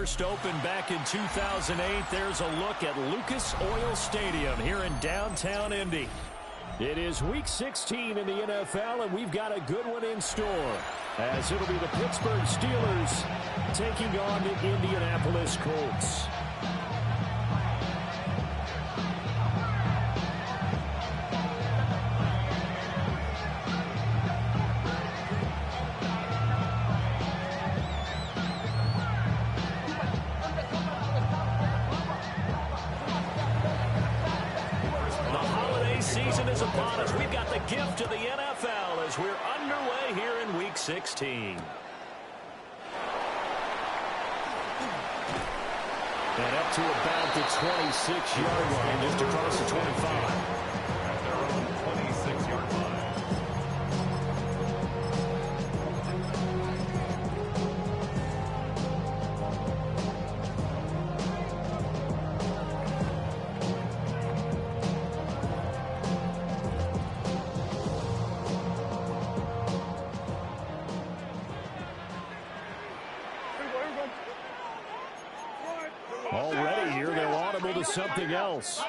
first opened back in 2008. There's a look at Lucas Oil Stadium here in downtown Indy. It is Week 16 in the NFL, and we've got a good one in store, as it'll be the Pittsburgh Steelers taking on the Indianapolis Colts. Season is upon us. We've got the gift of the NFL as we're underway here in Week 16. And up to about the 26-yard line, just across the 25. At their own 26-yard line. Already here, they're audible to something else.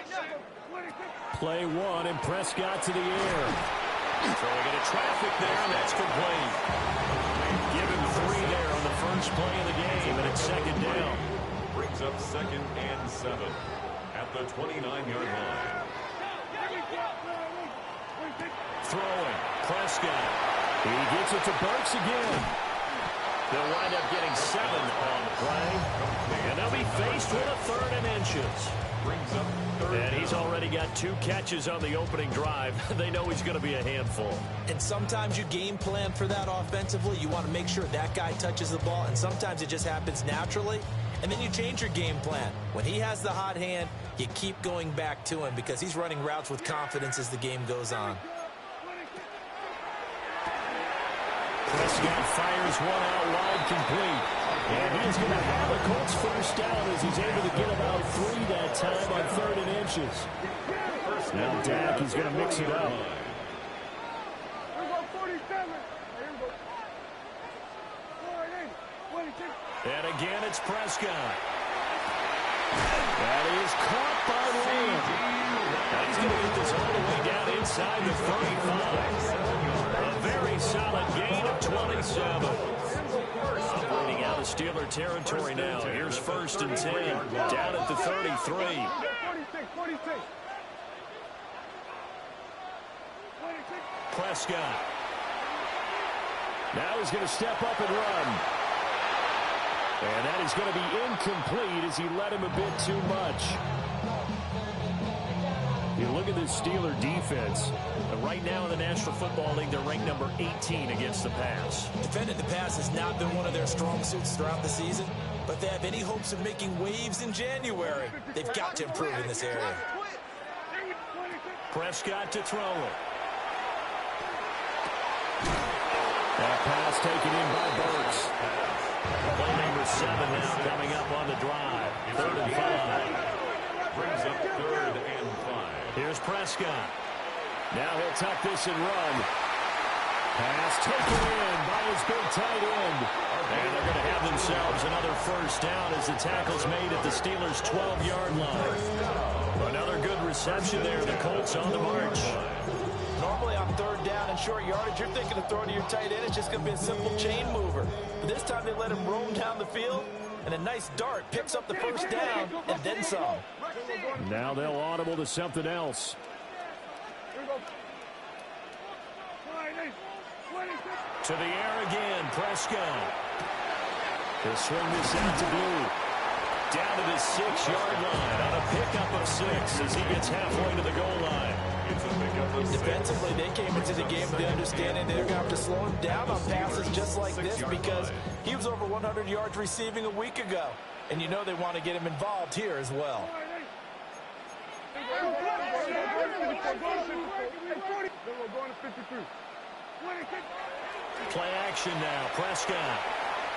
Play one, and Prescott to the air. Throwing into traffic there, and that's complete. Give him 3 there on the first play of the game, and it's second down. Brings up 2nd and 7 at the 29-yard line. Throwing, Prescott. He gets it to Burks again. They'll wind up getting 7 on the play. And they'll be faced with a 3rd and inches. Brings up 3rd. And he's already got 2 catches on the opening drive. They know he's going to be a handful. And sometimes you game plan for that offensively. You want to make sure that guy touches the ball. And sometimes it just happens naturally. And then you change your game plan. When he has the hot hand, you keep going back to him because he's running routes with confidence as the game goes on. Prescott fires one out wide, complete. And he's going to have the Colts first down as he's able to get about 3 that time on 3rd and inches. Now Dak is going to mix it up. And again, it's Prescott. That is caught by Lamb. Now he's going to get this all the way down inside the 35. A very solid gain of 27. Operating out of Steeler territory now. Here's 1st and 10. Down at the 33. Prescott. Now he's going to step up and run. And that is going to be incomplete as he led him a bit too much. You look at this Steeler defense. Right now in the National Football League, they're ranked number 18 against the pass. Defending the pass has not been one of their strong suits throughout the season, but they have any hopes of making waves in January. They've got to improve in this area. Prescott to throw it. That pass taken in by Burks. Play number 7 now coming up on the drive. 3rd and 5. Brings up 3rd and 5. Here's Prescott. Now he'll tuck this and run. Pass taken in by his big tight end. And they're going to have themselves another first down as the tackle's made at the Steelers' 12-yard line. Another good reception there. The Colts on the march. Normally on 3rd down and short yardage, you're thinking of throwing to your tight end. It's just going to be a simple chain mover. But this time they let him roam down the field, and a nice dart picks up the first down and then some. Now they'll audible to something else. To the air again, Prescott. He'll swing this out to Blue. Down to the 6-yard line on a pickup of 6 as he gets halfway to the goal line. Defensively, they came into the game with the understanding they're going to have to slow him down on passes just like this because he was over 100 yards receiving a week ago. And you know they want to get him involved here as well. Play action now, Prescott.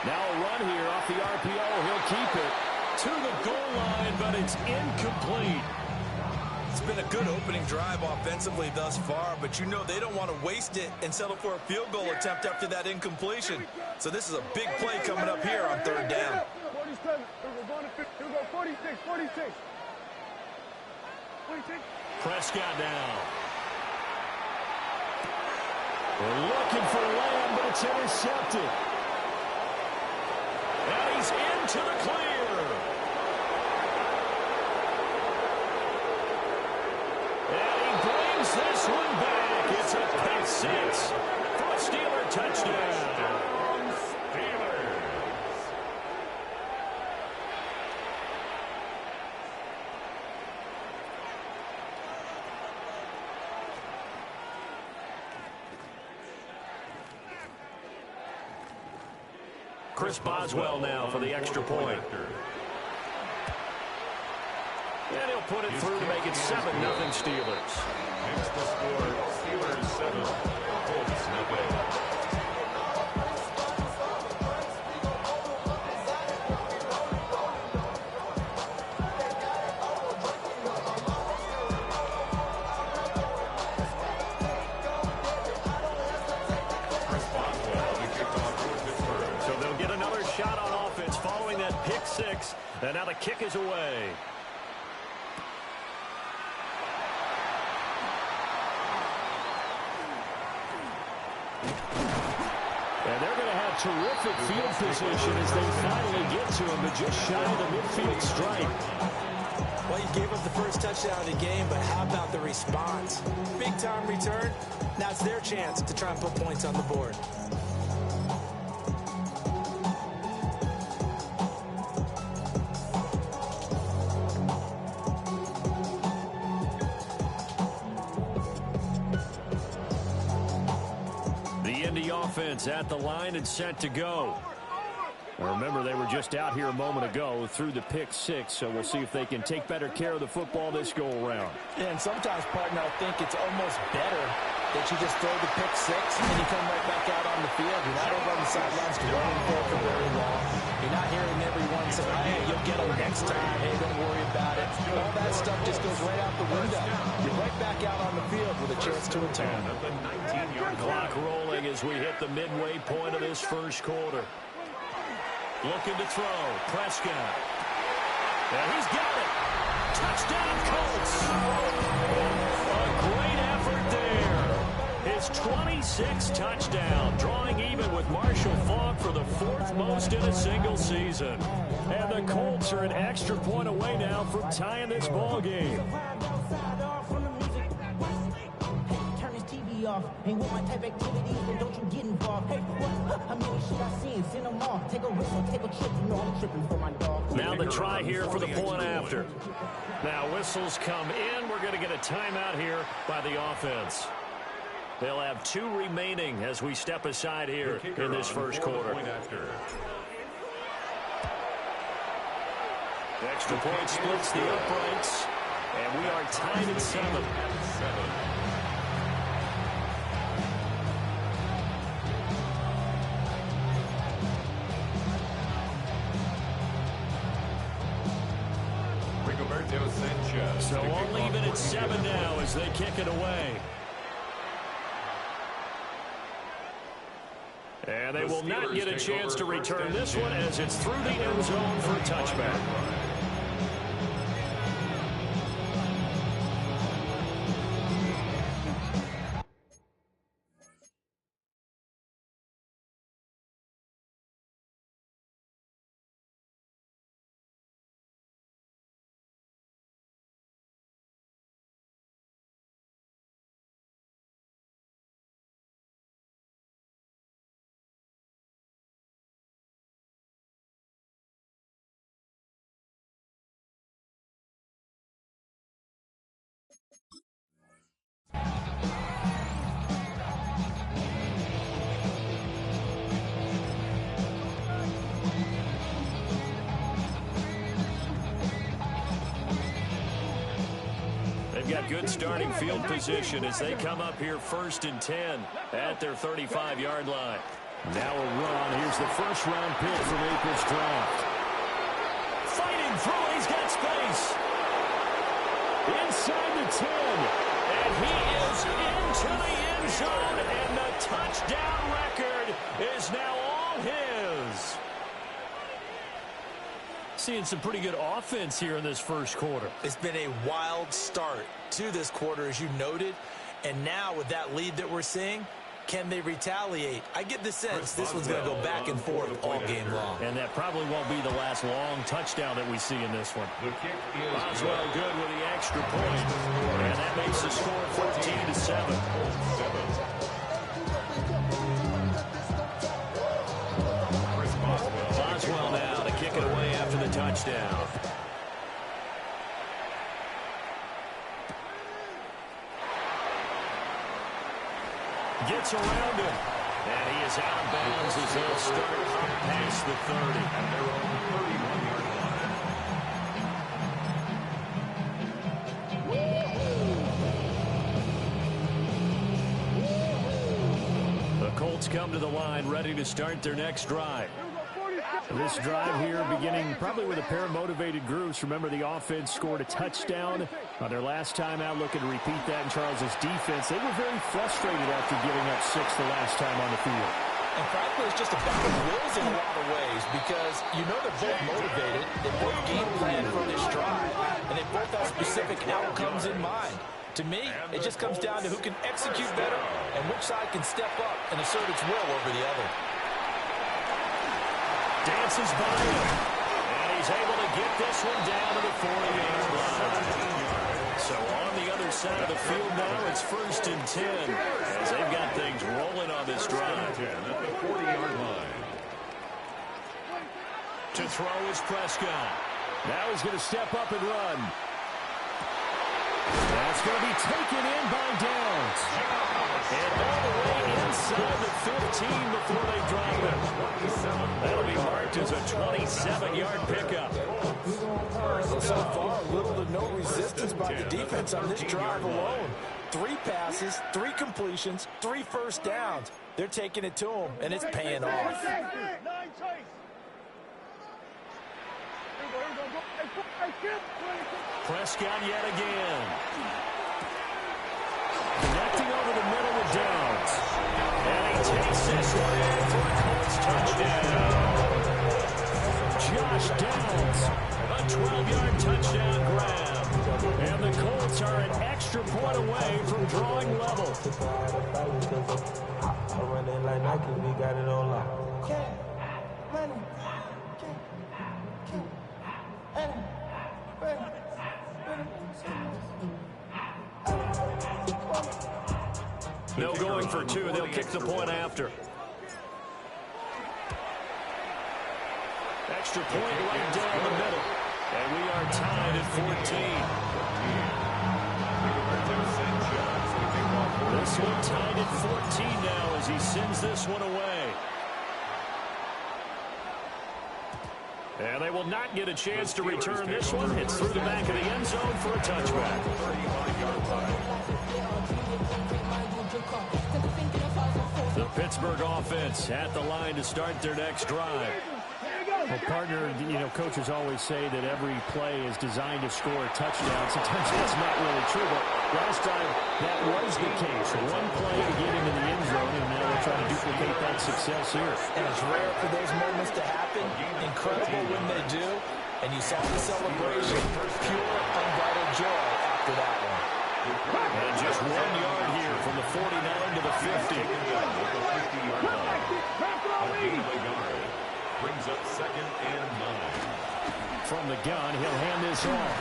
Now a run here off the RPO. He'll keep it to the goal line, but it's incomplete. It's been a good opening drive offensively thus far, but you know they don't want to waste it and settle for a field goal attempt after that incompletion. So this is a big play coming up here on 3rd down. Prescott now. We're looking for Lamb, but it's intercepted. And he's into the clear. And he brings this one back. It's a pick six for a Steeler touchdown. Chris Boswell now for the extra point. And he'll put it through to make it 7-0 Steelers. Makes the score Steelers 7, Colts nothing. Six, and now the kick is away. And they're going to have terrific field position as they finally get to him, but just shy of the midfield stripe. Well, you gave up the first touchdown of the game, but how about the response? Big-time return. Now it's their chance to try and put points on the board. Offense at the line and set to go. Now remember, they were just out here a moment ago through the pick six, so we'll see if they can take better care of the football this go around. Yeah, and sometimes, partner, I think it's almost better that you just throw the pick six and you come right back out on the field. You're not over on the sidelines running for very long. You're not hearing everyone say, hey, you'll get them next time. Hey, don't worry about it. All that stuff just goes right out the window. You're right back out on the field with a chance to atone. Clock rolling as we hit the midway point of this first quarter. Looking to throw. Prescott. And he's got it. Touchdown, Colts. A great effort there. His 26th touchdown, drawing even with Marshall Faulk for the 4th most in a single season. And the Colts are an extra point away now from tying this ball game. Off. Ain't with my type activities, then don't you get involved. Hey, what? How many shit I seen? Send them off. Take a risk or take a trip. You know I'm tripping for my dog. Now the try here for the point after. Now whistles come in. We're going to get a timeout here by the offense. They'll have 2 remaining as we step aside here in this first quarter. The extra point splits the uprights, and we are tied at 7. So we'll leave it at 7 now as they kick it away. And they will not get a chance to return this one as it's through the end zone for a touchback. Got good starting field position as they come up here 1st and 10 at their 35-yard line. Now a run. Here's the first-round pick from April's draft. Fighting through it. He's got space. Inside the 10. And he is into the end zone. And the touchdown record is now all his. seeing some pretty good offense here in this first quarter. It's been a wild start to this quarter, as you noted. And now with that lead that we're seeing, can they retaliate? I get the sense this one's going to go back and forth all game long. And that probably won't be the last long touchdown that we see in this one. Boswell good with the extra point. And that makes the score 14-7. Boswell now to kick it away after the touchdown. Gets around him. And he is out of bounds as they'll start past the 30. At their own 31-yard line. The Colts come to the line ready to start their next drive. This drive here beginning probably with a pair of motivated groups. Remember, the offense scored a touchdown on their last time out, looking to repeat that in Charles's defense. They were very frustrated after giving up 6 the last time on the field. And frankly, it's just a battle of wills in a lot of ways because you know they're both motivated. They both game plan for this drive, and they both have specific outcomes in mind. To me, it just comes down to who can execute better and which side can step up and assert its will over the other. Dances by him. And he's able to get this one down to the 40-yard line. So on the other side of the field now, it's 1st and 10 as they've got things rolling on this drive. 10 at the 40-yard line. To throw is Prescott. Now he's going to step up and run. That's going to be taken in by Downs. And all the way inside the 15 before they drop him. That'll be marked as a 27-yard pickup. So far, little to no resistance by the defense on this drive alone. 3 passes, 3 completions, 3 first downs. They're taking it to him, and it's paying off. Prescott yet again. Connecting over the middle with Downs. And he takes this one in for a Colts touchdown. Josh Downs, a 12-yard touchdown grab. And the Colts are an extra point away from drawing level. No going for 2. They'll kick the point after. Extra point right down the middle. And we are tied at 14. This one tied at 14 now as he sends this one away. And they will not get a chance to return this one. It's through the back of the end zone for a touchback. The Pittsburgh offense at the line to start their next drive. Well, partner, coaches always say that every play is designed to score a touchdown. Sometimes that's not really true, but last time that was the case. One play to get into the end zone, and now they're trying to duplicate that success here. And it's rare for those moments to happen. Incredible when they do. And you saw the celebration. Pure, unbridled joy after that one. And just 1 yard here from the 49 to the 50. Brings up 2nd and 9. From the gun, he'll hand this off.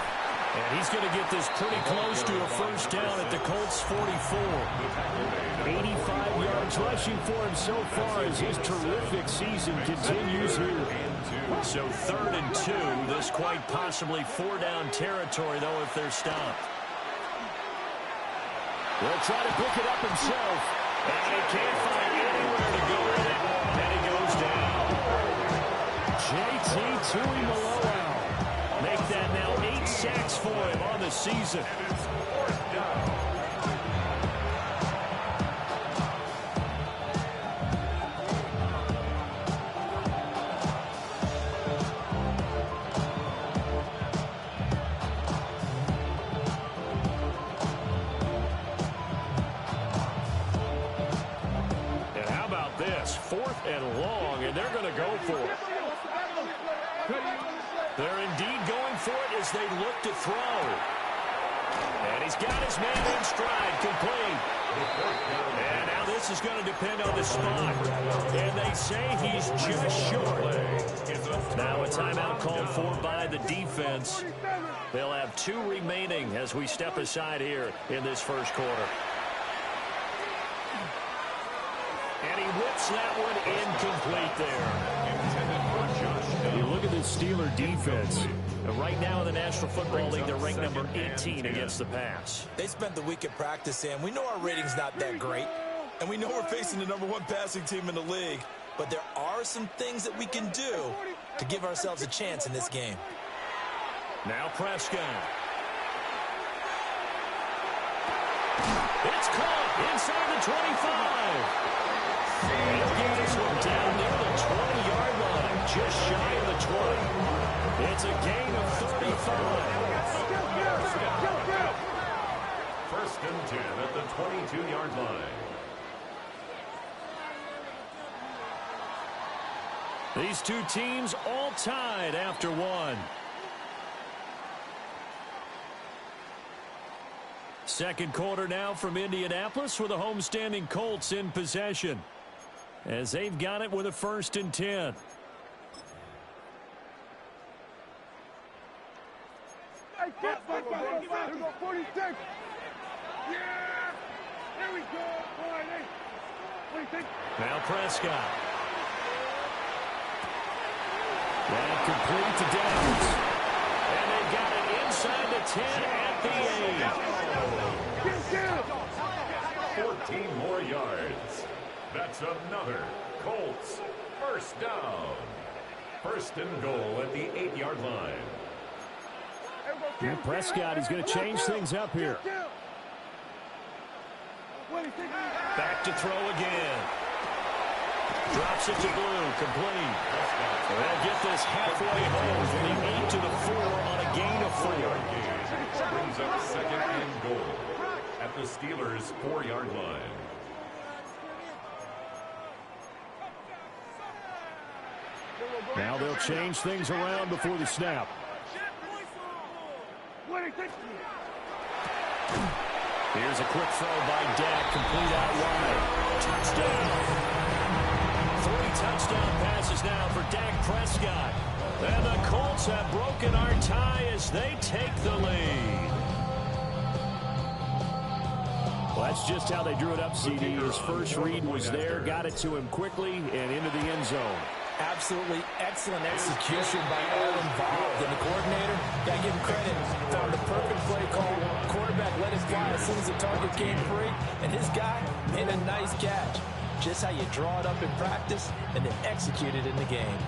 And he's going to get this pretty close to a first down at the Colts 44. 85 yards rushing for him so far as his terrific season continues here. So 3rd and 2. This quite possibly 4-down territory, though, if they're stopped. He'll try to pick it up himself. And he can't find anywhere to go with it. And he goes down. JT Tuimoloau. Make that now 8 sacks for him on the season. And how about this? 4th and long, and they're going to go for it. They're indeed going for it as they look to throw. And he's got his man in stride, complete. And now this is going to depend on the spot. And they say he's just short. Now a timeout called for by the defense. They'll have 2 remaining as we step aside here in this first quarter. And he whips that one incomplete there. You look at this Steeler defense. Right now in the National Football League, they're ranked number 18 against the pass. They spent the week at practice, Sam. We know our rating's not that great, and we know we're facing the number 1 passing team in the league. But there are some things that we can do to give ourselves a chance in this game. Now Prescott. It's caught inside the 25. And he'll get this one down near the 20-yard line, just shy of the 20. It's a gain of 35. First and 10 at the 22-yard line. These 2 teams all tied after 1. Second quarter now from Indianapolis with the homestanding Colts in possession, as they've got it with a 1st and 10. Now Prescott. That complete to Downs. And they got it inside the 10 at the 8. 14 more yards. That's another Colts first down. First and goal at the 8-yard line. And Prescott is going to change things up here. Back to throw again. Drops it to Blue, complete. They'll get this halfway home from the 8 to the 4 on a gain of 4. Brings up second and goal at the Steelers' 4-yard line. Now they'll change things around before the snap. Here's a quick throw by Dak, complete out wide. Touchdown. 3 touchdown passes now for Dak Prescott. And the Colts have broken our tie as they take the lead. Well, that's just how they drew it up, CD. His first read was there, got it to him quickly, and into the end zone. Absolutely excellent execution by all involved. And the coordinator, got to give him credit, found the perfect play call. Quarterback let it fly as soon as the target came free, and his guy made a nice catch. Just how you draw it up in practice and then execute it in the game.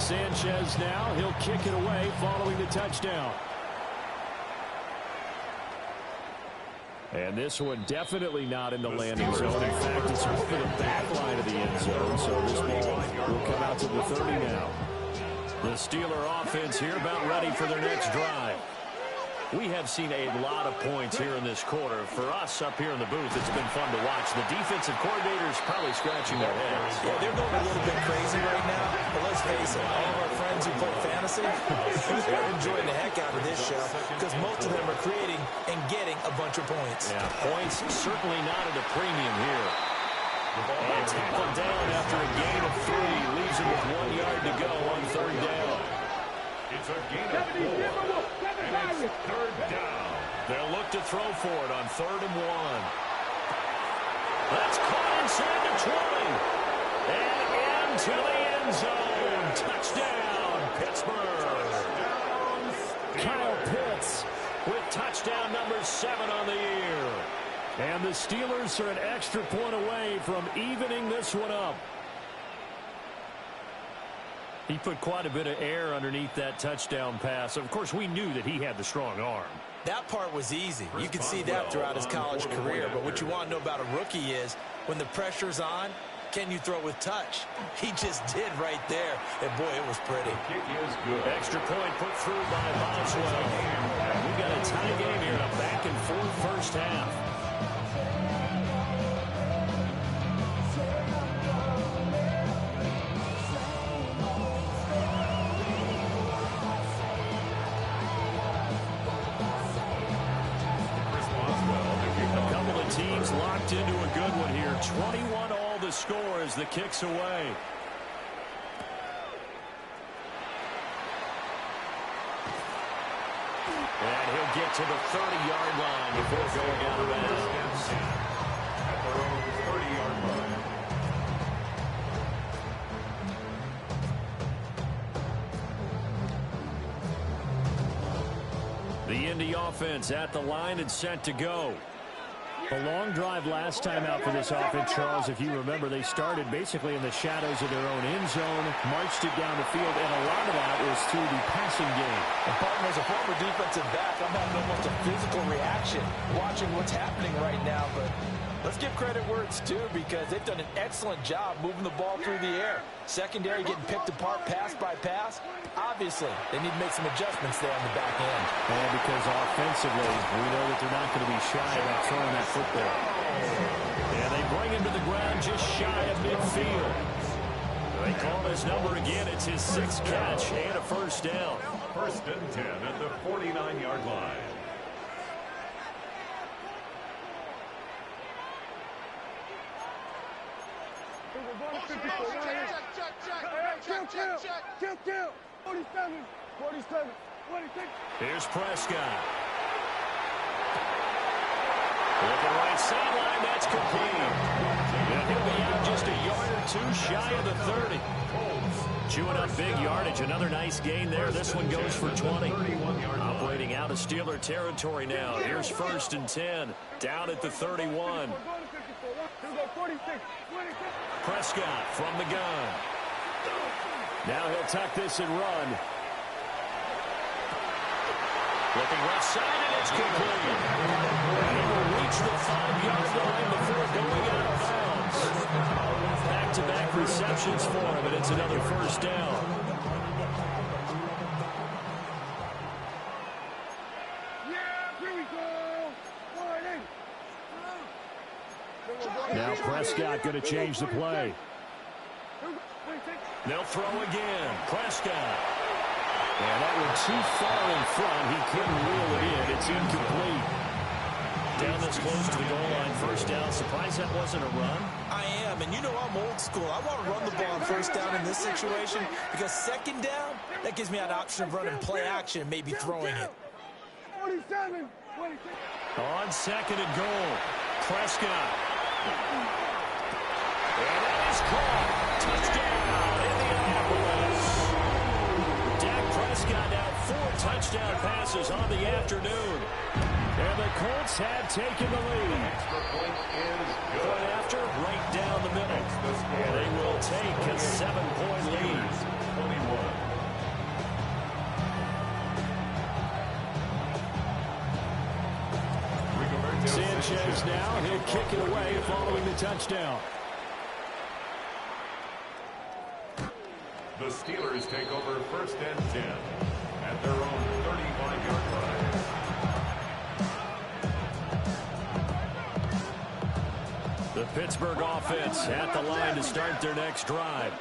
Sanchez now, he'll kick it away following the touchdown. And this one definitely not in the landing zone. In fact, it's over the back line of the end zone, so this ball will come out to the 30 now. The Steeler offense here about ready for their next drive. We have seen a lot of points here in this quarter. For us up here in the booth, it's been fun to watch. The defensive coordinators probably scratching their heads. Yeah, they're going a little bit crazy right now. But let's face it, all of our friends who play fantasy, they're enjoying the heck out of this show because most of them are creating and getting a bunch of points. Yeah, points certainly not at a premium here. And tackled down after a gain of 3. Leaves him with 1 yard to go on 3rd down. It's a gain of 4. And it's 3rd down. They'll look to throw for it on 3rd and 1. That's caught inside the 20. And into the end zone. Touchdown, Pittsburgh. Kyle Pitts with touchdown number 7 on the year. And the Steelers are an extra point away from evening this one up. He put quite a bit of air underneath that touchdown pass. Of course, we knew that he had the strong arm. That part was easy. You could see that throughout his college career. But what you want to know about a rookie is when the pressure's on, Can you throw with touch? He just did right there. And, boy, it was pretty. The kick is good. Extra point put through by Boswell. We've got a tie game here in a back-and-forth first half. Teams locked into a good one here. 21 all the score as the kick's away. And he'll get to the 30-yard line before going out of bounds. At their own 30-yard line. The Indy offense at the line and set to go. A long drive last time out for this offense, Charles. If you remember, they started basically in the shadows of their own end zone, marched it down the field, and a lot of that was through the passing game. And partner, as a former defensive back, I'm having almost a physical reaction watching what's happening right now. But let's give credit where it's due, because they've done an excellent job moving the ball through the air. Secondary getting picked apart pass by pass. Obviously, they need to make some adjustments there on the back end. And because offensively, we know that they're not going to be shy about throwing that football. And they bring him to the ground just shy of midfield. They call his number again. It's his 6th catch and a first down. First and 10 at the 49-yard line. Check. 47, 46. Here's Prescott. Looking right sideline, that's complete. And he'll be out just a yard or two shy of the 30. Chewing up big yardage. Another nice gain there. This one goes for 20. Operating out of Steeler territory now. Here's first and 10. Down at the 31. Prescott from the gun. Now he'll tuck this and run. Looking left side, and it's complete. And he will reach the 5-yard line before going out of bounds. Back-to-back receptions for him, and it's another first down. Now Prescott going to change the play. They'll throw again. Prescott. And that one too far in front. He couldn't reel it in. It's incomplete. Down this close to the goal line. First down. Surprised that wasn't a run? I am. And you know I'm old school. I want to run the ball on first down in this situation, because second down, that gives me an option of running play action and maybe throwing it. 47, 26. On second and goal. Prescott. And that is caught. Touchdown, Indianapolis. Dak Prescott now 4 touchdown passes on the afternoon. And the Colts have taken the lead. Extra point is good. Point after, right down the middle. And they will take a 7-point lead. 21. Sanchez now, he'll kick it away following the touchdown. The Steelers take over first and 10 at their own 35-yard line. The Pittsburgh offense at the line to start their next drive.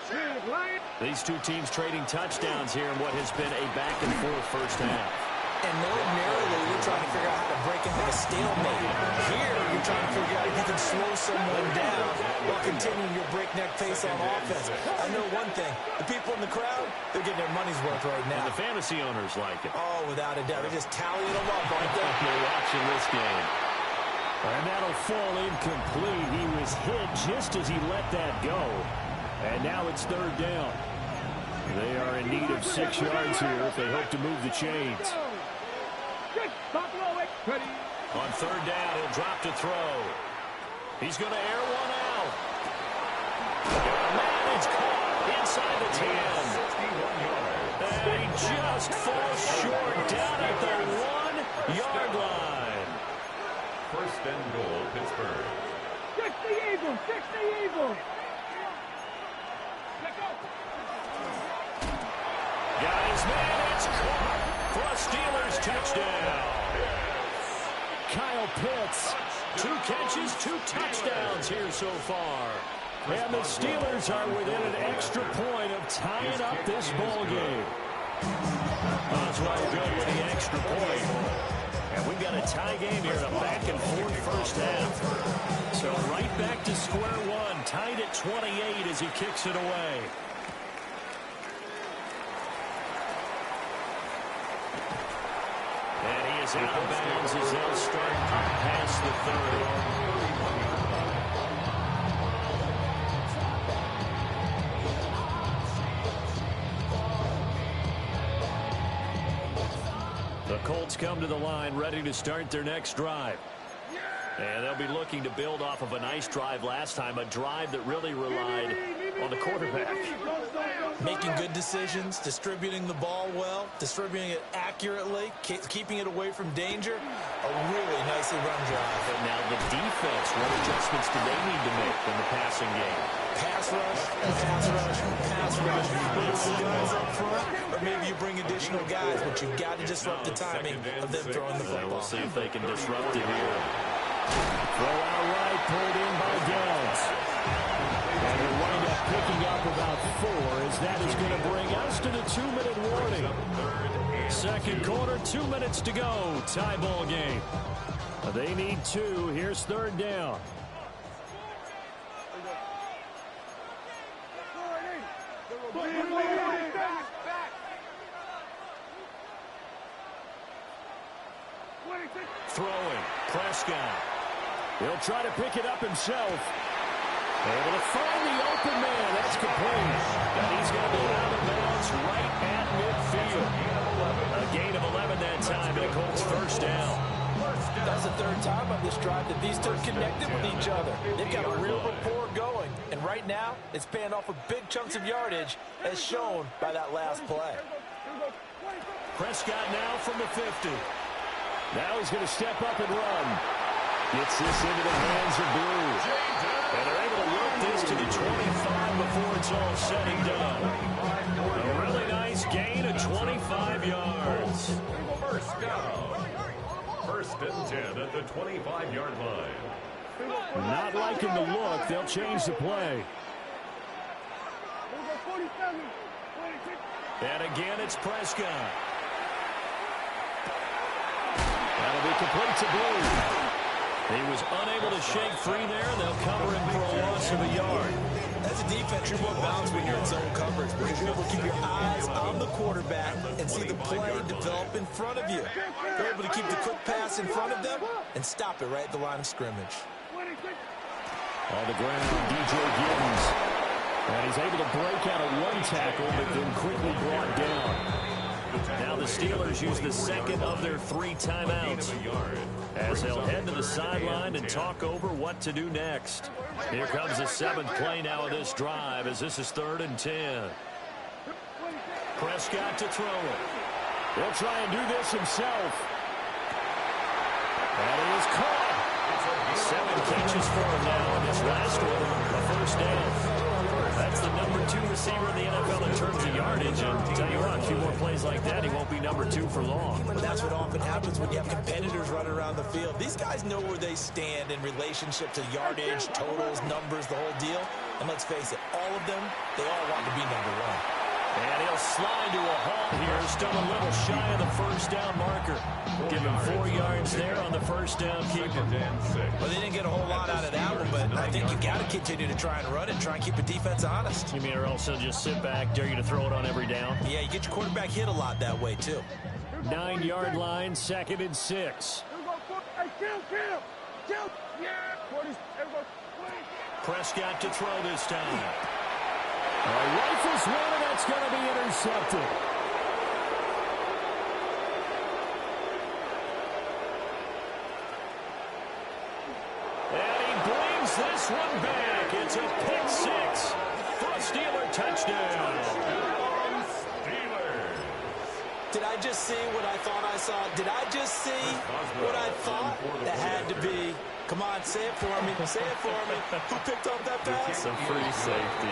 These two teams trading touchdowns here in what has been a back-and-forth first half. And ordinarily, you're trying to figure out how to break into a stalemate. Here, you're trying to figure out if you can slow someone down while continuing your breakneck pace on offense. I know one thing. The people in the crowd, they're getting their money's worth right now. And the fantasy owners like it. Oh, without a doubt. They're just tallying them up, aren't they? They're watching this game. And that'll fall incomplete. He was hit just as he let that go. And now it's third down. They are in need of 6 yards here if they hope to move the chains. On third down, he'll drop to throw. He's going to air one out. Man, it's caught inside the 10. And he just falls short down at the 1-yard line. First and goal, Pittsburgh. 60 Eagles, 60 Eagles. and it's caught for a Steelers touchdown. Kyle Pitts, 2 catches, 2 touchdowns here so far. And the Steelers are within an extra point of tying up this ball game. That's why we're good with the extra point. And we've got a tie game here in a back-and-forth first half. So right back to square one, tied at 28 as he kicks it away. And he is out of bounds as they'll start past the 30. The Colts come to the line ready to start their next drive. And they'll be looking to build off of a nice drive last time, a drive that really relied on the quarterback. Making good decisions, distributing the ball well, distributing it accurately, keeping it away from danger. A really nicely run drive. And now the defense, what adjustments do they need to make in the passing game? Pass rush, pass rush, pass rush. Bring some guys up front, or maybe you bring additional guys, but you've got to disrupt the timing of them throwing the football. We'll see if they can disrupt it here. Throw out right, pulled in by Downs. And we'll wind up picking up about 4 as that is going to bring us to the 2-minute warning. Second quarter, 2 minutes to go. Tie ball game. They need 2. Here's third down. Throwing, Prescott. He'll try to pick it up himself. Able to find the open man. That's complete. And he's going to be out of bounds right at midfield. A gain of 11 that time, and a Colts first down. That's the third time on this drive that these two connected with each other. They've got a real rapport going. And right now, it's paying off with big chunks of yardage, as shown by that last play. Prescott now from the 50. Now he's going to step up and run. Gets this into the hands of Blue. And they're able to work this to the 25 before it's all said and done. A really nice gain of 25 yards. First down. First and 10 at the 25-yard line. Not liking the look. They'll change the play. And again, it's Prescott. That'll be complete to Blue. He was unable to shake free there, and they'll cover him for a loss of a yard. As a defense, you're more balanced when you're in zone coverage because you're able to keep your eyes on the quarterback and see the play develop in front of you. You're able to keep the quick pass in front of them and stop it right at the line of scrimmage. On the ground, DJ Giddens. And he's able to break out of one tackle, but then quickly brought down. Now the Steelers use the second of their 3 timeouts as they'll head to the sideline and talk over what to do next. Here comes the 7th play now of this drive as this is 3rd and 10. Prescott to throw it. He'll try and do this himself. And he is caught. 7 catches for him now in this last one, a first down. That's the number 2 receiver in the NFL in terms of yardage. And tell you what, a few more plays like that, he won't be number 2 for long. And that's what often happens when you have competitors running around the field. These guys know where they stand in relationship to yardage, totals, numbers, the whole deal. And let's face it, all of them, they all want to be number 1. And he'll slide to a halt here, still a little shy of the first down marker. Give him 4 yards there on the first down keeper. Well, they didn't get a whole lot out of that one, but I think you got to continue to try and run it, try and keep the defense honest. You mean or else he'll just sit back, dare you to throw it on every down? Yeah, you get your quarterback hit a lot that way, too. 9-yard line, 2nd and 6. Prescott to throw this time. Rifles one, and that's going to be intercepted. And he brings this one back. It's a pick 6 for a Steeler touchdown. Did I just see what I thought I saw? Did I just see what I thought? That had to be. Come on, say it for me. Say it for me. Who picked up that pass? Some free safety.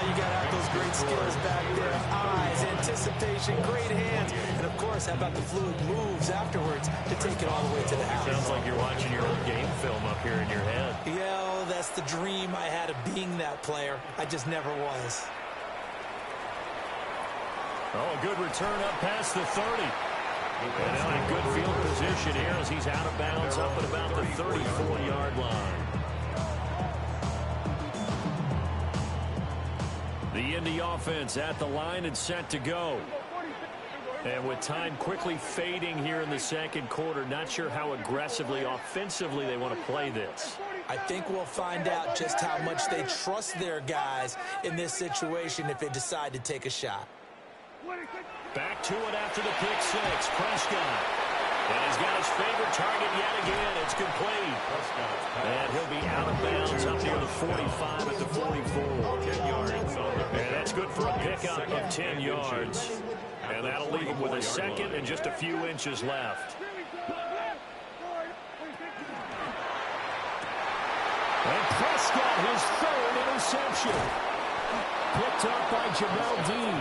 you got to have those great skills back there. Eyes, anticipation, great hands. And, of course, how about the fluid moves afterwards to take it all the way to the house. Sounds like you're watching your own game film up here in your head. Yeah, well, that's the dream I had of being that player. I just never was. Oh, a good return up past the 30. And now in good field position here as he's out of bounds up at about the 34-yard line. The Indy offense at the line and set to go. And with time quickly fading here in the second quarter, not sure how aggressively, offensively they want to play this. I think we'll find out just how much they trust their guys in this situation if they decide to take a shot. Back to it after the pick six. Prescott. And he's got his favorite target yet again. It's complete. And he'll be out of bounds up near the 45 at the 44. 10 yards on the and that's good for a pickup of 10 yards. And that'll leave him with a second and just a few inches left. And Prescott, his third interception. Picked up by Jamel Dean.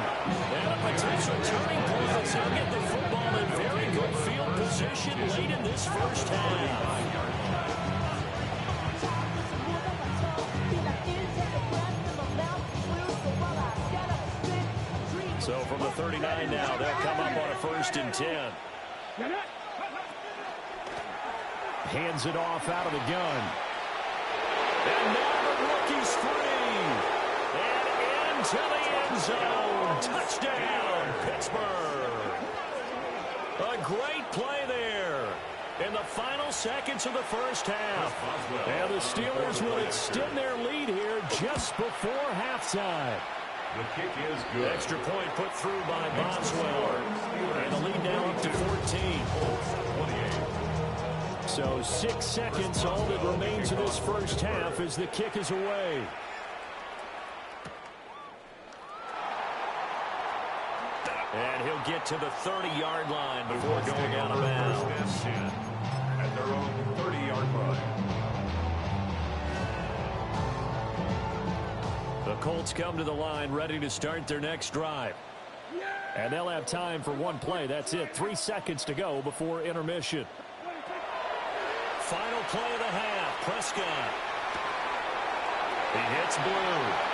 And a potential turning point as he'll get the football in very good field position late in this first half. So from the 39 now, they'll come up on a 1st and 10. Hands it off out of the gun. And now the rookie's free. And into the end zone. Touchdown, Pittsburgh. A great play there in the final seconds of the first half. And the Steelers will extend their lead here just before halftime. The kick is good. Extra point put through by Boswell. And the lead now up to 14. So 6 seconds, all that remains of this first half as the kick is away. And he'll get to the 30-yard line before going out of bounds. At their own 30-yard line. The Colts come to the line ready to start their next drive. And they'll have time for one play. That's it. 3 seconds to go before intermission. Final play of the half. Prescott. He hits Blue.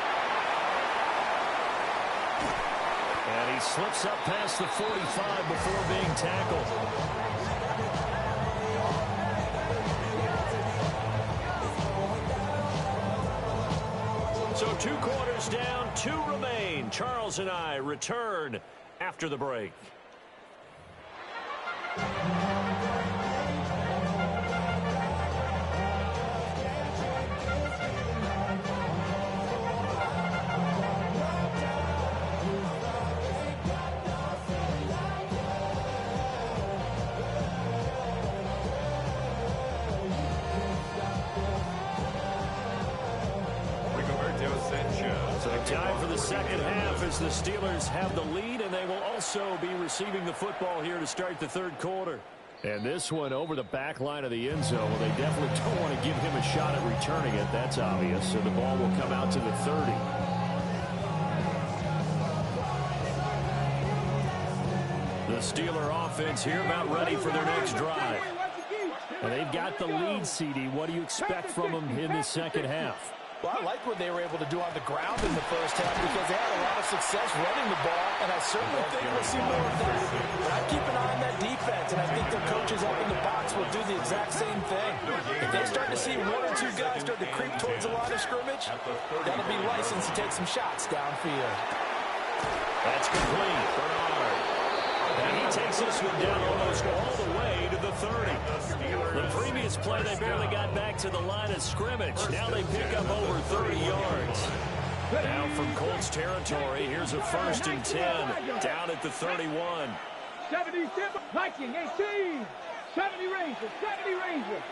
And he slips up past the 45 before being tackled. So 2 quarters down, 2 remain. Charles and I return after the break. Time for the second half as the Steelers have the lead, and they will also be receiving the football here to start the third quarter. And this one over the back line of the end zone. Well, they definitely don't want to give him a shot at returning it. That's obvious. So the ball will come out to the 30. The Steeler offense here about ready for their next drive. And they've got the lead, CD. What do you expect from them in the second half? Well, I like what they were able to do on the ground in the first half because they had a lot of success running the ball, and I certainly think we'll see more of that. But I keep an eye on that defense, and I think their coaches up in the box will do the exact same thing. If they start to see 1 or 2 guys start to creep towards the line of scrimmage, that'll be licensed to take some shots downfield. That's complete. Bernard. And he takes this one down almost all the way to the 30. The previous play, they barely got back to the line of scrimmage. Now they pick up over 30 yards. Now from Colts territory, here's a 1st and 10 down at the 31. 70 Viking 18. 70 Rangers. 70 Rangers.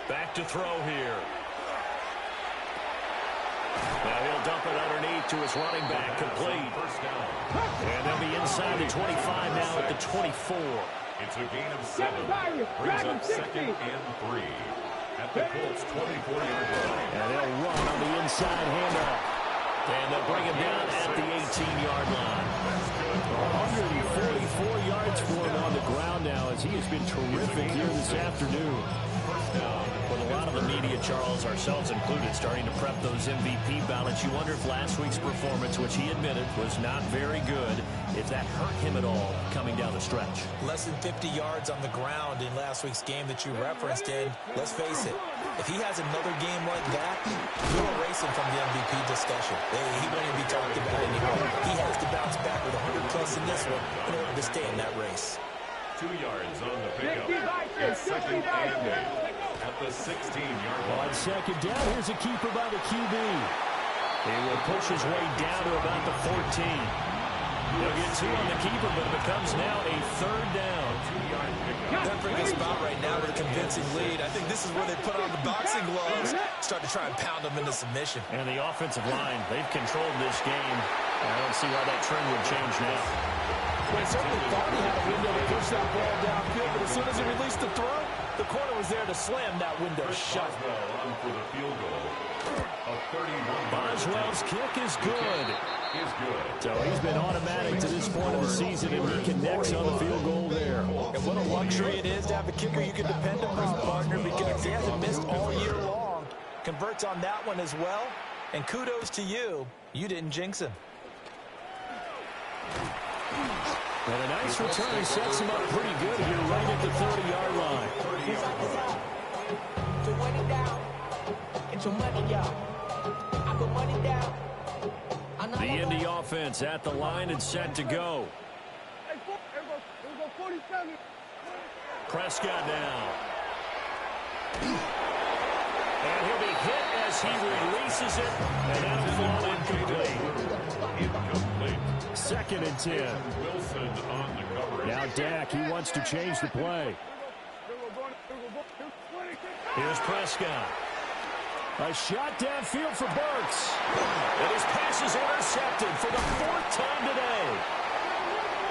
Back to throw here. Now he'll dump it underneath to his running back, complete. And they'll be inside the 25 now at the 24. It's a gain of 7. Brings up 2nd and 3. At the Colts 24-yard line. And they'll run on the inside handoff. And they'll bring him down at the 18-yard line. 144 yards for him on the ground now as he has been terrific here this afternoon. With a lot of the media, Charles, ourselves included, starting to prep those MVP ballots, you wonder if last week's performance, which he admitted was not very good, if that hurt him at all coming down the stretch. Less than 50 yards on the ground in last week's game that you referenced, and let's face it, if he has another game like that, you'll erase him from the MVP discussion. He won't even be talked about anymore. He has to bounce back with 100+ in this one in order to stay in that race. 2 yards on the pickup. It's second and 8 at the 16-yard line. On second down, here's a keeper by the QB. He will push his way down to about the 14. He'll get 2 on the keeper, but it becomes now a third down. They're bringing us about right now with a convincing lead. I think this is where they put on the boxing gloves, start to try and pound them into submission. And the offensive line, they've controlled this game. I don't see why that trend would change now. Well, he certainly thought he had a window to push that ball downfield, but as soon as he released the throw, the corner was there to slam that window shut. On for the field goal. A 31. Boswell's kick is good. So he's been automatic to this point of the season, and he connects on the field goal there. And what a luxury it is to have a kicker you can depend upon, partner, because he hasn't missed all year long. Converts on that one as well, and kudos to you. You didn't jinx him. And a nice return sets him up pretty good here right at the 30-yard line. The Indy offense at the line and set to go. Prescott now. And he'll be hit as he releases it, and that'll fall incomplete. Second and 10. Wilson on the coverage. Now Dak, he wants to change the play. Here's Prescott. A shot downfield for Burks. And his pass is intercepted for the 4th time today.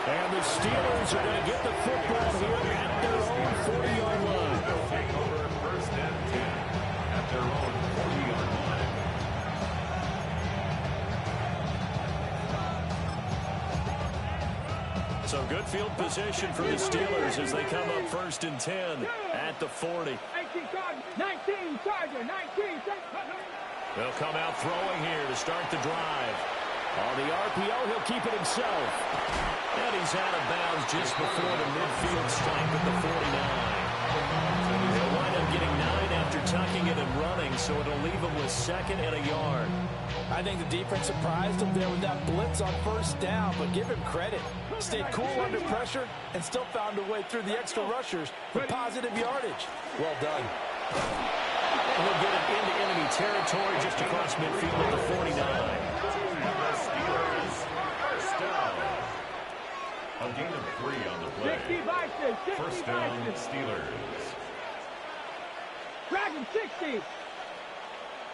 And the Steelers are going to get the football here at their own 40-yard line. They'll take over first and 10 at their own 40-yard line. So good field position for the Steelers as they come up first and 10 at the 40. 19 Charger, 19. They'll come out throwing here to start the drive. On the RPO, he'll keep it himself. And he's out of bounds just before the midfield stripe at the 49. They'll wind up getting 9 after tucking it and running, so it'll leave him with 2nd and a yard. I think the defense surprised him there with that blitz on first down, but give him credit. Stayed cool under pressure and still found a way through the extra rushers for positive yardage. Well done. And he'll get it into enemy territory just across midfield at the 49. The Steelers first down. A gain of 3 on the play. First down, Steelers. Dragon 60.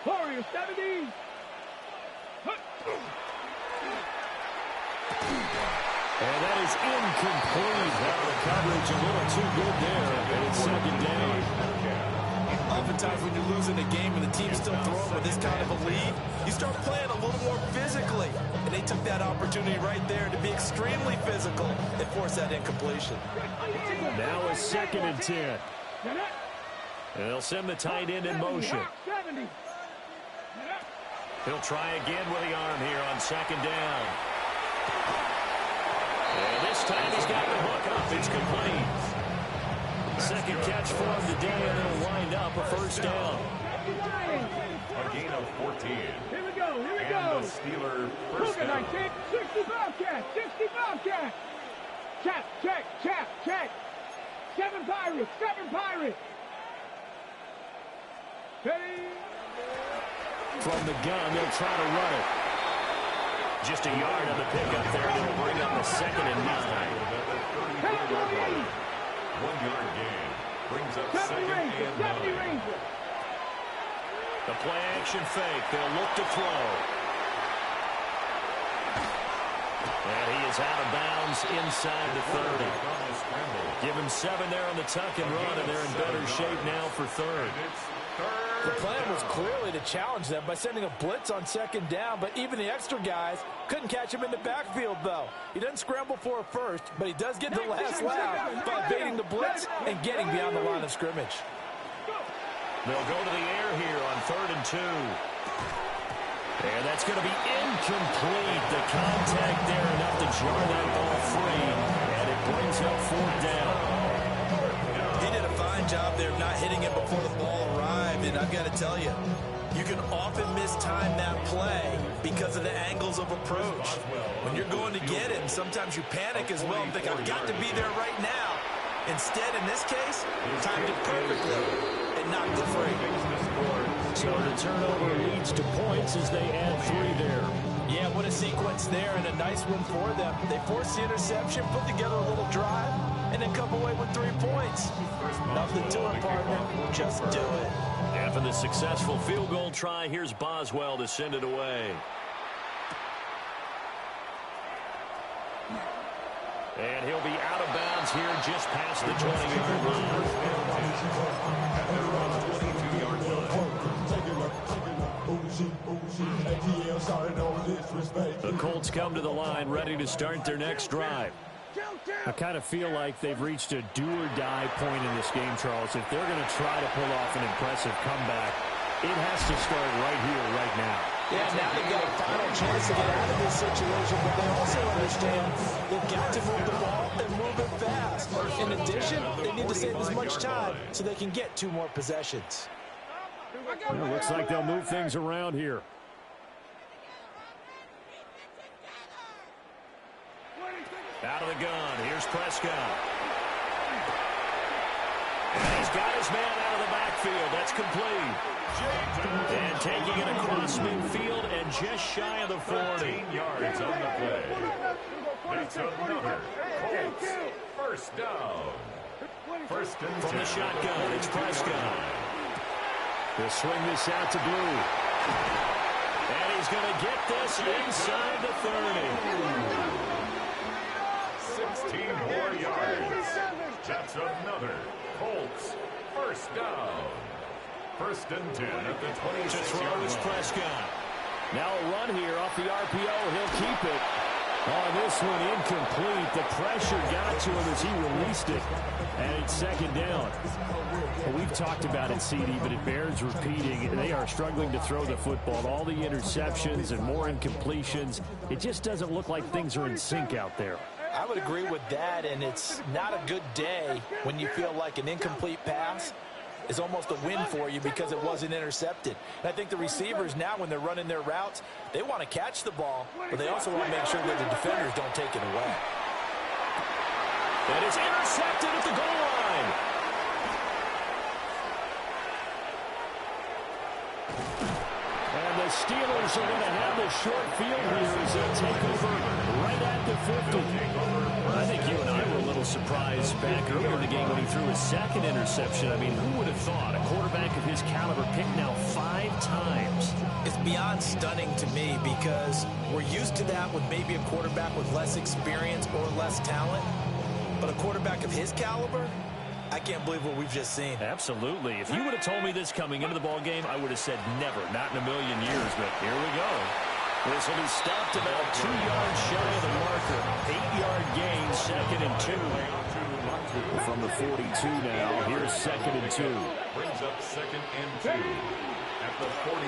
Warriors 70. And that is incomplete. Now the coverage a little too good there. And it's 2nd down. Oftentimes when you're losing a game and the team's still throwing with this kind of a lead, you start playing a little more physically. And they took that opportunity right there to be extremely physical and force that incompletion. Now a 2nd and 10. And they'll send the tight end in motion. He'll try again with the arm here on 2nd down. And this time he's got the hook up. It's complete. 2nd catch for him today, and it'll wind up a first down. A gain of 14. Here we go. And the Steeler first down. 60 Bobcat. Check. 7 Pirates. Ready? From the gun, they'll try to run it. Just a yard on the pickup there, and it'll bring up the 2nd and 9. 1-yard gain. Brings up 2nd and 9. The play action fake. They'll look to throw. And he is out of bounds inside the 30. Give him 7 there on the tuck and run, and they're in better shape now for 3rd. It's 3rd The plan was clearly to challenge them by sending a blitz on second down, but even the extra guys couldn't catch him in the backfield, though. He doesn't scramble for a first, but he does get the last laugh by evading the blitz and getting beyond the line of scrimmage. They'll go to the air here on 3rd and 2. And that's going to be incomplete. The contact there enough to jar that ball free, and it brings up 4th down. He did a fine job there of not hitting him before the ball arrived, and I've got to tell you, you can often mistime that play because of the angles of approach. When you're going to get him, sometimes you panic as well and think, I've got to be there right now. Instead, in this case, timed it perfectly and knocked it free. So the turnover leads to points as they add 3 there. Yeah, what a sequence there, and a nice one for them. They forced the interception, put together a little drive, and then come away with 3 points. Nothing to it, partner. Just do it. After the successful field goal try, here's Boswell to send it away. And he'll be out of bounds here just past the 20-yard line. The Colts come to the line ready to start their next drive. I kind of feel like they've reached a do-or-die point in this game, Charles. If they're going to try to pull off an impressive comeback, it has to start right here, right now. Yeah, now they've got a final chance to get out of this situation, but they also understand they've got to move the ball and move it fast. In addition, they need to save as much time so they can get 2 more possessions. Well, looks like they'll move things around here. Out of the gun. Here's Prescott. And he's got his man out of the backfield. That's complete. And taking it across midfield and just shy of the 40. 14 yards on the play. That's another Colts first down. First and 10. From the shotgun, it's Prescott. He'll swing this out to Blue. And he's going to get this inside the 30. 16 more yards. That's another Colts first down. First and 10 at the 26. To throw is Prescott. Now a run here off the RPO. He'll keep it. Oh, this one incomplete. The pressure got to him as he released it. And it's 2nd down. Well, we've talked about it, CD, but it bears repeating. They are struggling to throw the football. All the interceptions and more incompletions. It just doesn't look like things are in sync out there. I would agree with that, and it's not a good day when you feel like an incomplete pass is almost a win for you because it wasn't intercepted. And I think the receivers now, when they're running their routes, they want to catch the ball, but they also want to make sure that the defenders don't take it away. And it's intercepted at the goal line. And the Steelers are going to have the short field here as they take over right at the 50. I think you and I were a little surprised back earlier in the game when he threw his 2nd interception. I mean, who would have thought a quarterback of his caliber picked now 5 times? It's beyond stunning to me because we're used to that with maybe a quarterback with less experience or less talent. But a quarterback of his caliber, I can't believe what we've just seen. Absolutely. If you would have told me this coming into the ball game, I would have said never, not in a million years. But here we go. This will be stopped about 2 yards shy of the marker. 8-yard gain, 2nd and 2. From the 42 now, here's 2nd and 2. Brings up 2nd and 2 at the 42.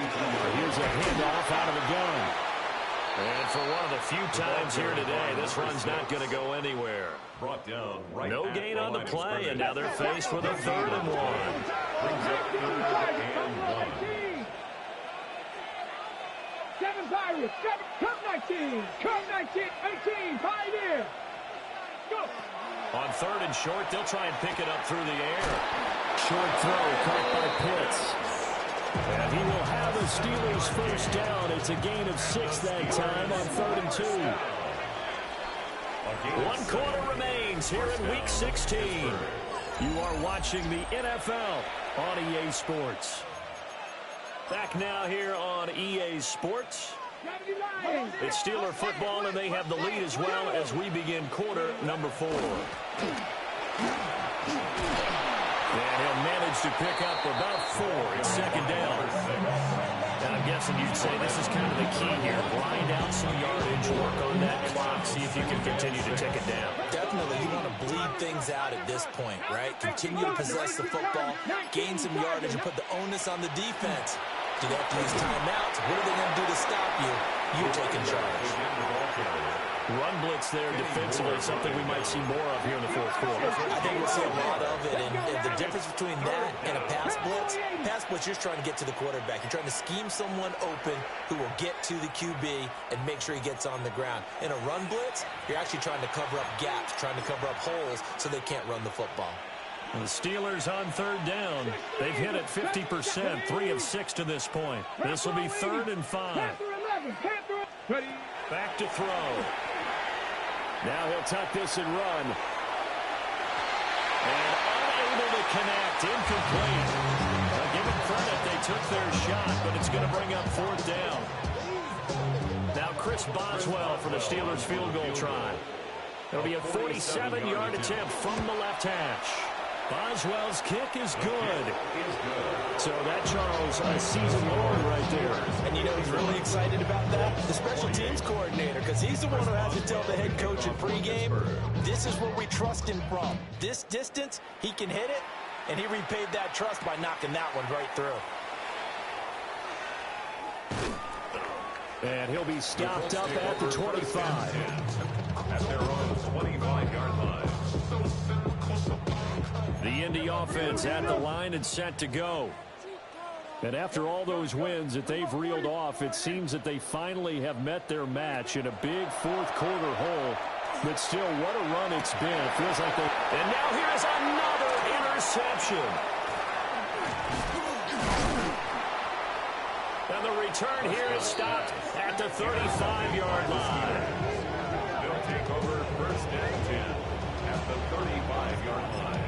Here's a handoff out of the gun. And for one of the few times here today, this run's not going to go anywhere. Brought down right. No gain on the play, and now they're faced with a 3rd and 1. Brings up 3rd and 1. 7 Pirates, 7, come 19, come 19, 18, 5 here. Go. On 3rd and short, they'll try and pick it up through the air. Short throw caught by Pitts. And he will have the Steelers first down. It's a gain of 6 that time on 3rd and 2. 1 quarter remains here in Week 16. You are watching the NFL on EA Sports. Back now here on EA Sports. It's Steeler football, and they have the lead as well as we begin quarter number 4. And he'll manage to pick up about 4. It's second down. And I'm guessing you'd say this is kind of the key here. Grind out some yardage, work on that clock, see if you can continue to tick it down. Definitely, you want to bleed things out at this point, right? Continue to possess the football, gain some yardage, and put the onus on the defense. Do they have to use timeouts? What are they going to do to stop you? You take in charge. Run blitz there defensively, something we might see more of here in the fourth quarter. I think we'll see a lot of it, and the difference between that and a pass blitz, you're just trying to get to the quarterback. You're trying to scheme someone open who will get to the QB and make sure he gets on the ground. In a run blitz, you're actually trying to cover up gaps, trying to cover up holes so they can't run the football. And the Steelers on third down. They've hit it 50%, 3 of 6 to this point. This will be 3rd and 5. Back to throw. Now he'll tuck this and run. And unable to connect. Incomplete. Now give them credit. They took their shot, but it's going to bring up 4th down. Now Chris Boswell for the Steelers field goal try. It'll be a 47-yard attempt from the left hash. Boswell's kick is good. So that, Charles, a season long right there. And you know he's really excited about that? The special teams coordinator, because he's the one who has to tell the head coach in pregame, this is where we trust him from. This distance, he can hit it, and he repaid that trust by knocking that one right through. And he'll be stopped up at the 25. At their own 25-yard line. The Indy offense at the line and set to go. And after all those wins that they've reeled off, it seems that they finally have met their match in a big fourth quarter hole. But still, what a run it's been. It feels like they... And now here's another interception. And the return here is stopped at the 35-yard line. They'll take over 1st and 10 at the 35-yard line.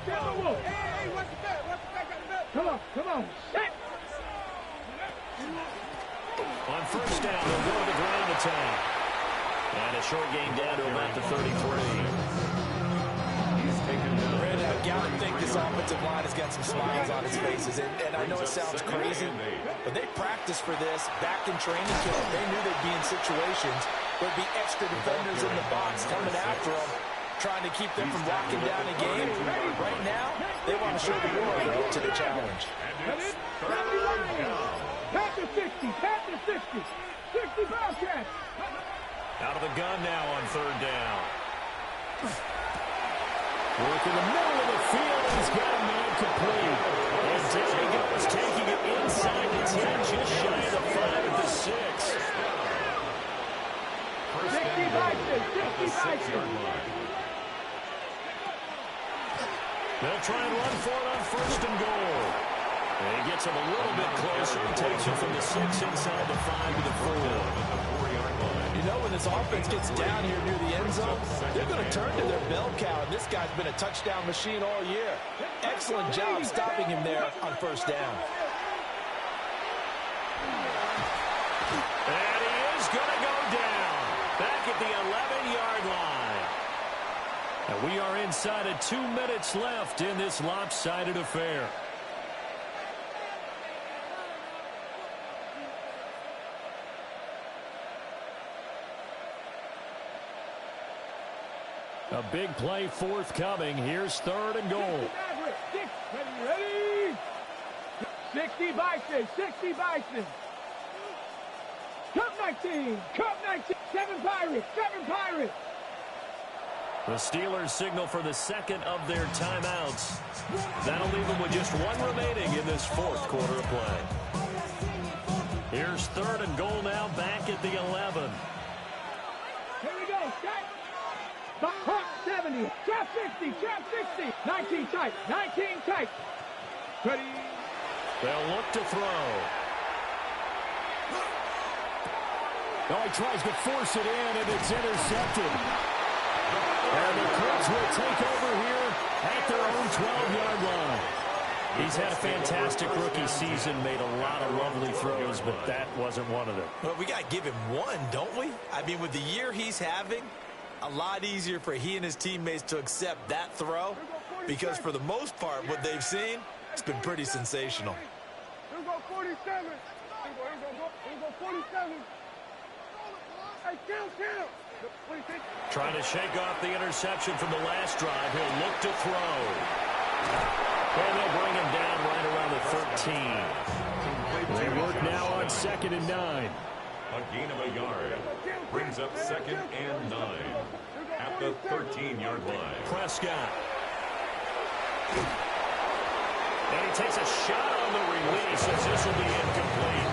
Hey, what's the back? Come on. Set. On 1st down, they'll go to the ground attack. And a short gain down to about the 33. He's taken down. Brandon, I gotta think this offensive line has got some smiles on its faces. And I know it sounds crazy, but they practiced for this back in training camp. They knew they'd be in situations where there'd be extra defenders in the box coming after them, trying to keep them from locking down a game. Right now, they want to show the world they're up to the challenge. Pass to 60. 65 catch. Out of the gun now on 3rd down. Work in the middle of the field. He's got a man complete. And there he goes, taking it inside the 10, just shy of the 5 at the 6. 65. They'll try and run for it on 1st and goal. And he gets him a little bit closer. He takes it from the 6 inside the 5 to the 4. You know, when this offense gets down here near the end zone, they're going to turn to their bell cow, and this guy's been a touchdown machine all year. Excellent job stopping him there on 1st down. And he is going to go down. Back at the 11-yard line. And we are inside of 2 minutes left in this lopsided affair. A big play forthcoming. Here's 3rd and goal. Ready? 60 Bison. Cup 19. 7 Pirates. The Steelers signal for the 2nd of their timeouts. That'll leave them with just 1 remaining in this 4th quarter of play. Here's 3rd and goal now, back at the 11. Here we go. Set. Hawk 70. Trap 60. 19 tight. Ready. They'll look to throw. Oh, he tries to force it in, and it's intercepted. And the Colts will take over here at their own 12-yard line. He's had a fantastic rookie season, made a lot of lovely throws, but that wasn't one of them. Well, we got to give him one, don't we? I mean, with the year he's having, a lot easier for he and his teammates to accept that throw, because for the most part, what they've seen, it's been pretty sensational. Here we go, 47. Here we go, 47. Hey, count. Trying to shake off the interception from the last drive. He'll look to throw. And they'll bring him down right around the 13. They work now on 2nd and 9. A gain of a yard. Brings up 2nd and 9. At the 13-yard line. Prescott. And he takes a shot on the release as this will be incomplete.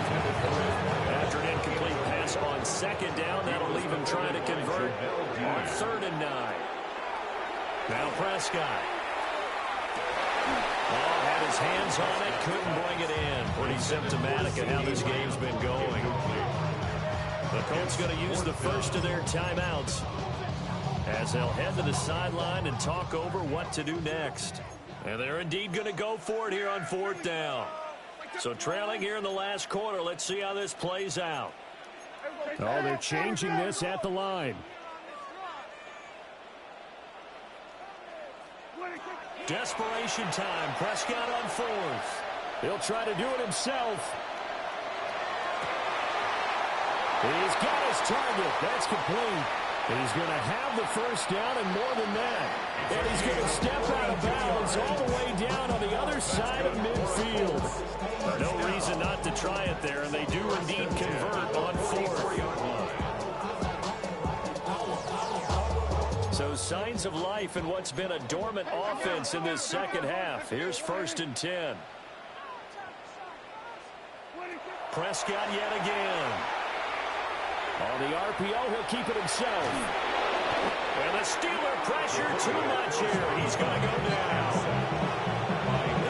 After an incomplete pass on 2nd down, that'll leave him trying to convert on 3rd and 9. Now Prescott. Oh, had his hands on it, couldn't bring it in. Pretty symptomatic of how this game's been going. The Colts going to use the first of their timeouts as they'll head to the sideline and talk over what to do next. And they're indeed going to go for it here on 4th down. So trailing here in the last quarter, let's see how this plays out. Oh, they're changing this at the line. Desperation time. Prescott on 4th. He'll try to do it himself. He's got his target. That's complete. He's going to have the first down and more than that. And he's going to step out of bounds all the way down on the other side of midfield. No reason not to try it there, and they do indeed convert on 4th. So signs of life in what's been a dormant offense in this second half. Here's 1st and 10. Prescott yet again. On the RPO, he'll keep it himself. And the Steeler pressure too much here. He's going to go down.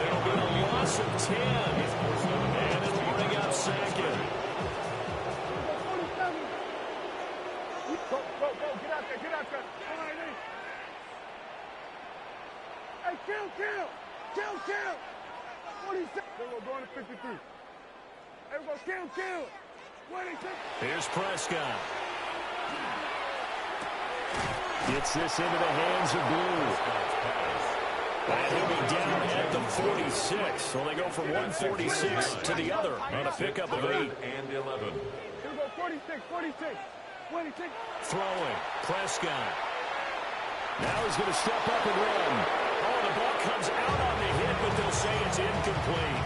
It'll be a loss of 10. And it'll bring up 2nd. Go, get out there. All right, hey, count. 47. We're going to 53. Hey, we're going to count. Here's Prescott. Gets this into the hands of Blue. And he'll be down at the 46. So they go from 146 to the other on a pickup of 8. And 11. Here we go, 46. 26. Throwing. Prescott. Now he's going to step up and run. Oh, the ball comes out on the hit, but they'll say it's incomplete.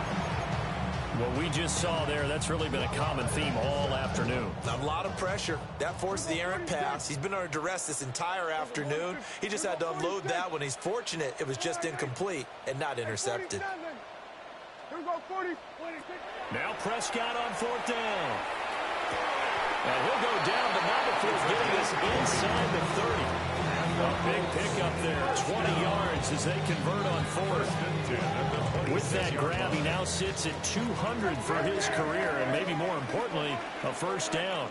What we just saw there, that's really been a common theme all afternoon. A lot of pressure. That forced the errant pass. He's been under duress this entire afternoon. He just had to unload that one. He's fortunate it was just incomplete and not intercepted. Now Prescott on 4th down. And he'll go down the Motherfield, getting this inside the 30. A big pickup there, 20 yards as they convert on 4th. With that grab, he now sits at 200 for his career, and maybe more importantly, a first down.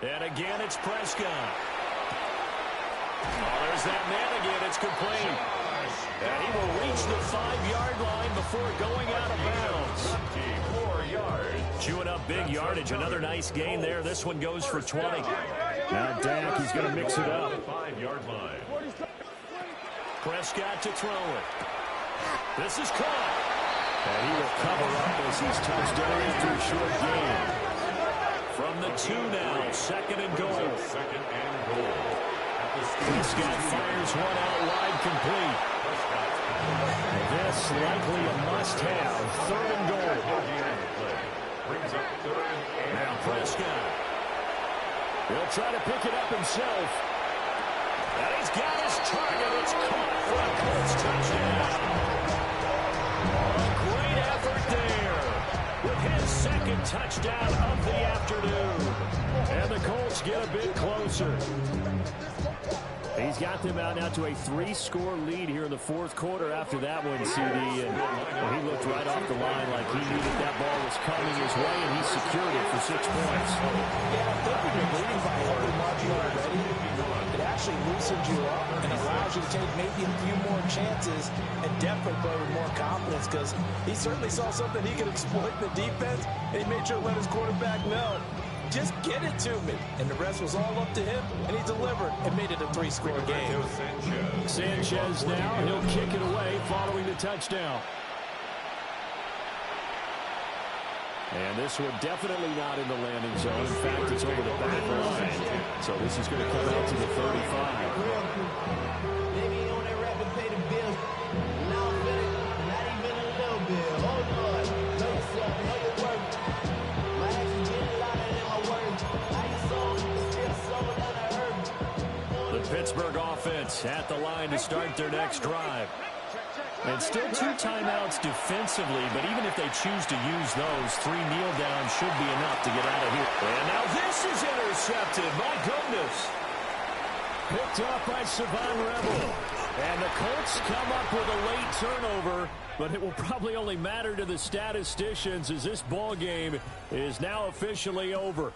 And again, it's Prescott. Oh, there's that man again. It's complete. And he will reach the 5-yard line before going out of bounds. 4 yards. Chewing up big yardage. Another nice gain there. This one goes for 20. Now Dak, he's going to mix it up. 5-yard line. Prescott to throw it. This is caught. And he will cover up as he's touched down after a short gain. From the 2 now, 2nd and goal. 2nd and goal. Prescott fires one out wide, complete. This likely a must-have. 3rd and goal. Brings up 3rd and now Prescott. He'll try to pick it up himself. And he's got his target. It's caught for a Colts touchdown. A great effort there with his 2nd touchdown of the afternoon. And the Colts get a bit closer. He's got them out now to a 3-score lead here in the 4th quarter after that one, CD. And he looked right off the line like he knew that ball was coming his way, and he secured it for 6 points. Yeah, I think we've been leading by a heavy margin already. It actually loosens you up and allows you to take maybe a few more chances and definitely play with more confidence, because he certainly saw something he could exploit in the defense, and he made sure to let his quarterback know, just get it to me. And the rest was all up to him, and he delivered and made it a 3-score game. Sanchez now, he'll kick it away following the touchdown. And this one definitely not in the landing zone. In fact, it's over the back line. So this is going to come out to the 35. Maybe on that rapid pay the bills. Now I'm feeling not even a little bit. Oh, Lord. Know yourself. Know your work. My actions get louder than my words. I ain't sold. Still sold on the earth. The Pittsburgh offense at the line to start their next drive. And still 2 timeouts defensively, but even if they choose to use those, 3 kneel downs should be enough to get out of here. And now this is intercepted. My goodness. Picked off by Savon Rebel. And the Colts come up with a late turnover, but it will probably only matter to the statisticians as this ball game is now officially over.